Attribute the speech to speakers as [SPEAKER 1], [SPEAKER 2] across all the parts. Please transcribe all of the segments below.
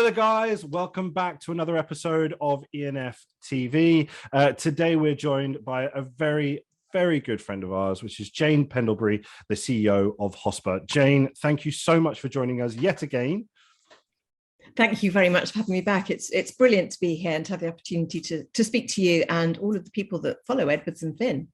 [SPEAKER 1] there, guys. Welcome back to another episode of E&Ftv. Today, we're joined by a very, very good friend of ours, which is Jane Pendlebury, the CEO of Hospace. Jane, thank you so much for joining us yet again.
[SPEAKER 2] Thank you very much for having me back. It's brilliant to be here and to have the opportunity to speak to you and all of the people that follow Edwards and Finn.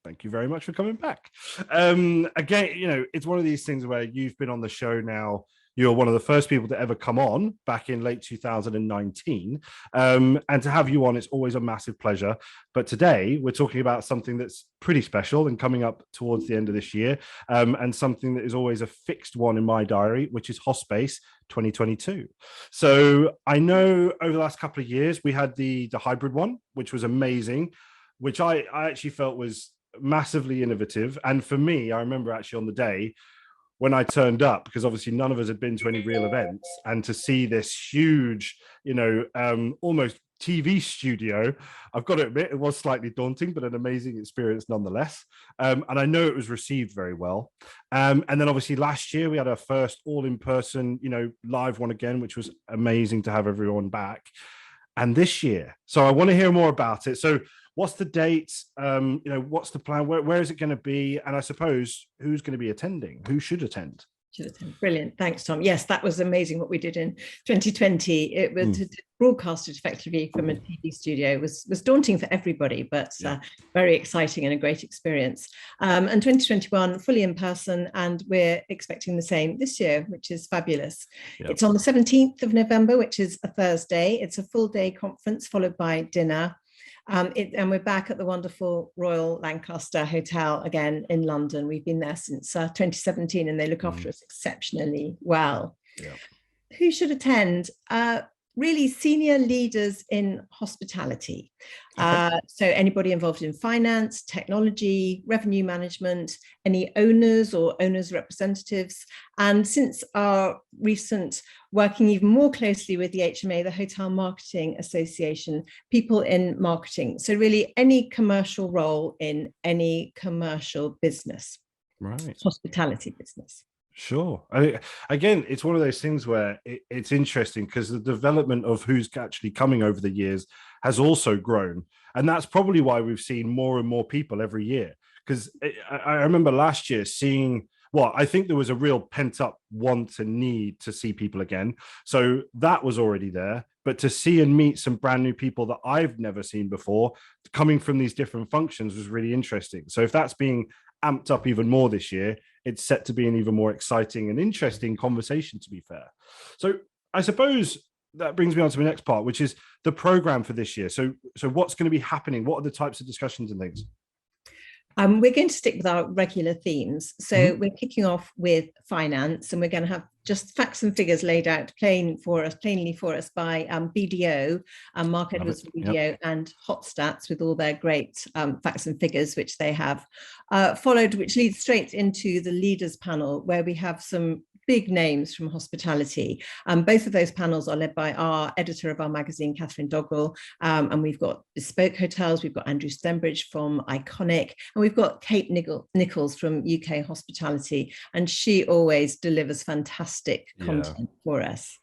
[SPEAKER 1] Thank you very much for coming back. Again, it's one of these things where you've been on the show now. You're one of the first people to ever come on back in late 2019. And to have you on, it's always a massive pleasure. But today we're talking about something that's pretty special and coming up towards the end of this year, and something that is always a fixed one in my diary, which is Hospace 2022. So I know over the last couple of years, we had the hybrid one, which was amazing, which I actually felt was massively innovative. And for me, I remember actually on the day, when I turned up, because obviously none of us had been to any real events, and to see this huge, almost TV studio, I've got to admit, it was slightly daunting, but an amazing experience nonetheless. And I know it was received very well. And then obviously last year we had our first all in person, live one again, which was amazing to have everyone back. And this year, so I want to hear more about it. So what's the date? What's the plan? Where is it going to be? And I suppose who's going to be attending? Who should attend?
[SPEAKER 2] Brilliant. Thanks, Tom. Yes, that was amazing what we did in 2020. It was broadcasted effectively from a TV studio. It was daunting for everybody, but very exciting and a great experience. And 2021, fully in person, and we're expecting the same this year, which is fabulous. Yep. It's on the 17th of November, which is a Thursday. It's a full day conference followed by dinner. And we're back at the wonderful Royal Lancaster Hotel again in London. We've been there since 2017, and they look after us exceptionally well. Yeah. Who should attend? Really senior leaders in hospitality. Okay. So anybody involved in finance, technology, revenue management, any owners or owners representatives. And since our recent working even more closely with the HMA, the Hotel Marketing Association, people in marketing. So really any commercial role in any commercial business, right? Hospitality business.
[SPEAKER 1] Sure. Again, it's one of those things where it's interesting because the development of who's actually coming over the years has also grown. And that's probably why we've seen more and more people every year. Because I remember last year seeing, I think there was a real pent up want and need to see people again. So that was already there. But to see and meet some brand new people that I've never seen before coming from these different functions was really interesting. So if that's being amped up even more this year, it's set to be an even more exciting and interesting conversation, to be fair. So I suppose that brings me on to the next part, which is the program for this year. So what's going to be happening? What are the types of discussions and things?
[SPEAKER 2] We're going to stick with our regular themes. So we're kicking off with finance, and we're going to have just facts and figures laid out plainly for us by BDO, Mark Edwards from BDO, and Hotstats with all their great facts and figures, which they have followed, which leads straight into the leaders panel, where we have some big names from hospitality. Both of those panels are led by our editor of our magazine, Catherine Doggrell, and we've got Bespoke Hotels, we've got Andrew Stembridge from Iconic, and we've got Kate Nichols from UK Hospitality, and she always delivers fantastic content for us.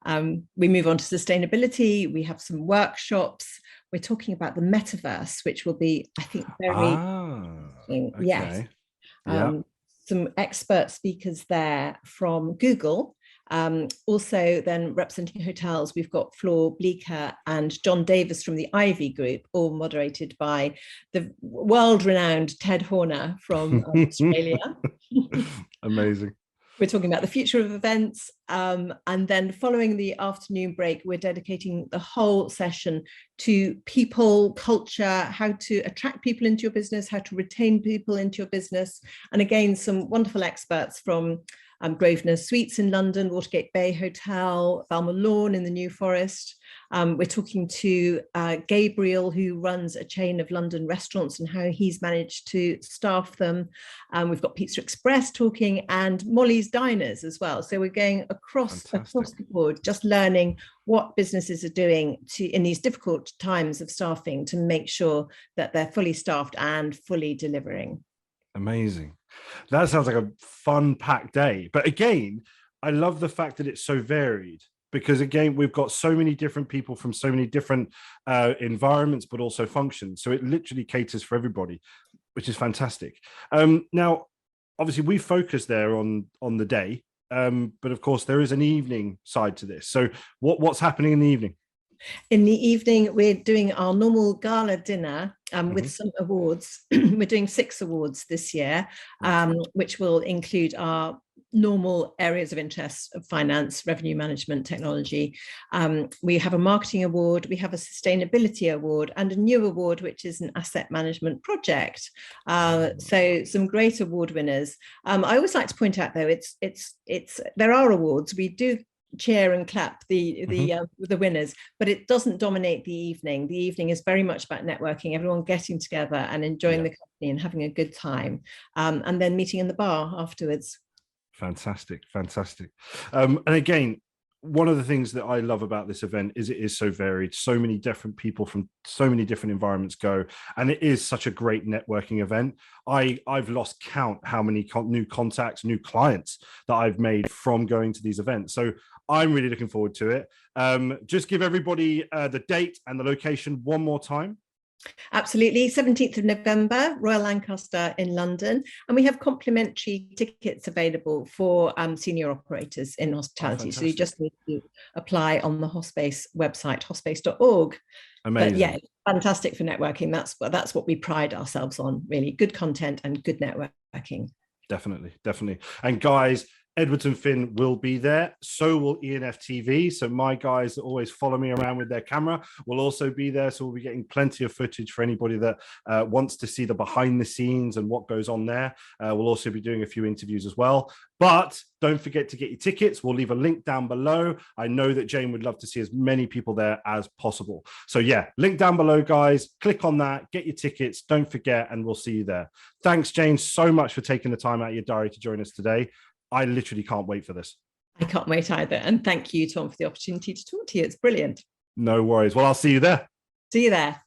[SPEAKER 2] We move on to sustainability. We have some workshops. We're talking about the metaverse, which will be, I think, very interesting. Okay. Yes. Some expert speakers there from Google. Also then representing hotels, we've got Flor Bleeker and John Davis from the Ivy Group, all moderated by the world-renowned Ted Horner from Australia.
[SPEAKER 1] Amazing.
[SPEAKER 2] We're talking about the future of events. And then following the afternoon break, we're dedicating the whole session to people, culture, how to attract people into your business, how to retain people into your business. And again, some wonderful experts from Grosvenor Suites in London, Watergate Bay Hotel, Balmoor in the New Forest. We're talking to Gabriel, who runs a chain of London restaurants, and how he's managed to staff them. We've got Pizza Express talking, and Molly's Diners as well. So we're going across the board, just learning what businesses are doing in these difficult times of staffing to make sure that they're fully staffed and fully delivering.
[SPEAKER 1] Amazing. That sounds like a fun packed day. But again, I love the fact that it's so varied. because again, we've got so many different people from so many different environments, but also functions. So it literally caters for everybody, which is fantastic. Now, obviously, we focus there on the day, but of course, there is an evening side to this. So what's happening in the evening?
[SPEAKER 2] In the evening, we're doing our normal gala dinner with some awards. We're doing 6 awards this year, which will include our normal areas of interest of finance, revenue management, technology. We have a marketing award, we have a sustainability award, and a new award, which is an asset management project. So some great award winners. I always like to point out, though, there are awards. We do cheer and clap the winners, but it doesn't dominate the evening. The evening is very much about networking, everyone getting together and enjoying the company and having a good time, and then meeting in the bar afterwards.
[SPEAKER 1] Fantastic. And again, one of the things that I love about this event is it is so varied. So many different people from so many different environments go, and it is such a great networking event. I've lost count how many new contacts, new clients that I've made from going to these events. So I'm really looking forward to it. Just give everybody the date and the location one more time.
[SPEAKER 2] Absolutely. 17th of November, Royal Lancaster in London. And we have complimentary tickets available for senior operators in hospitality. So you just need to apply on the Hospace website, hospace.org.
[SPEAKER 1] Amazing.
[SPEAKER 2] But yeah, fantastic for networking. That's what we pride ourselves on, really. Good content and good networking.
[SPEAKER 1] Definitely. And guys, Edwards and Finn will be there. So will E&Ftv. So my guys that always follow me around with their camera will also be there. So we'll be getting plenty of footage for anybody that wants to see the behind the scenes and what goes on there. We'll also be doing a few interviews as well. But don't forget to get your tickets. We'll leave a link down below. I know that Jane would love to see as many people there as possible. So yeah, link down below, guys. Click on that, get your tickets. Don't forget, and we'll see you there. Thanks, Jane, so much for taking the time out of your diary to join us today. I literally can't wait for this.
[SPEAKER 2] I can't wait either. And thank you, Tom, for the opportunity to talk to you. It's brilliant.
[SPEAKER 1] No worries. Well, I'll see you there.
[SPEAKER 2] See you there.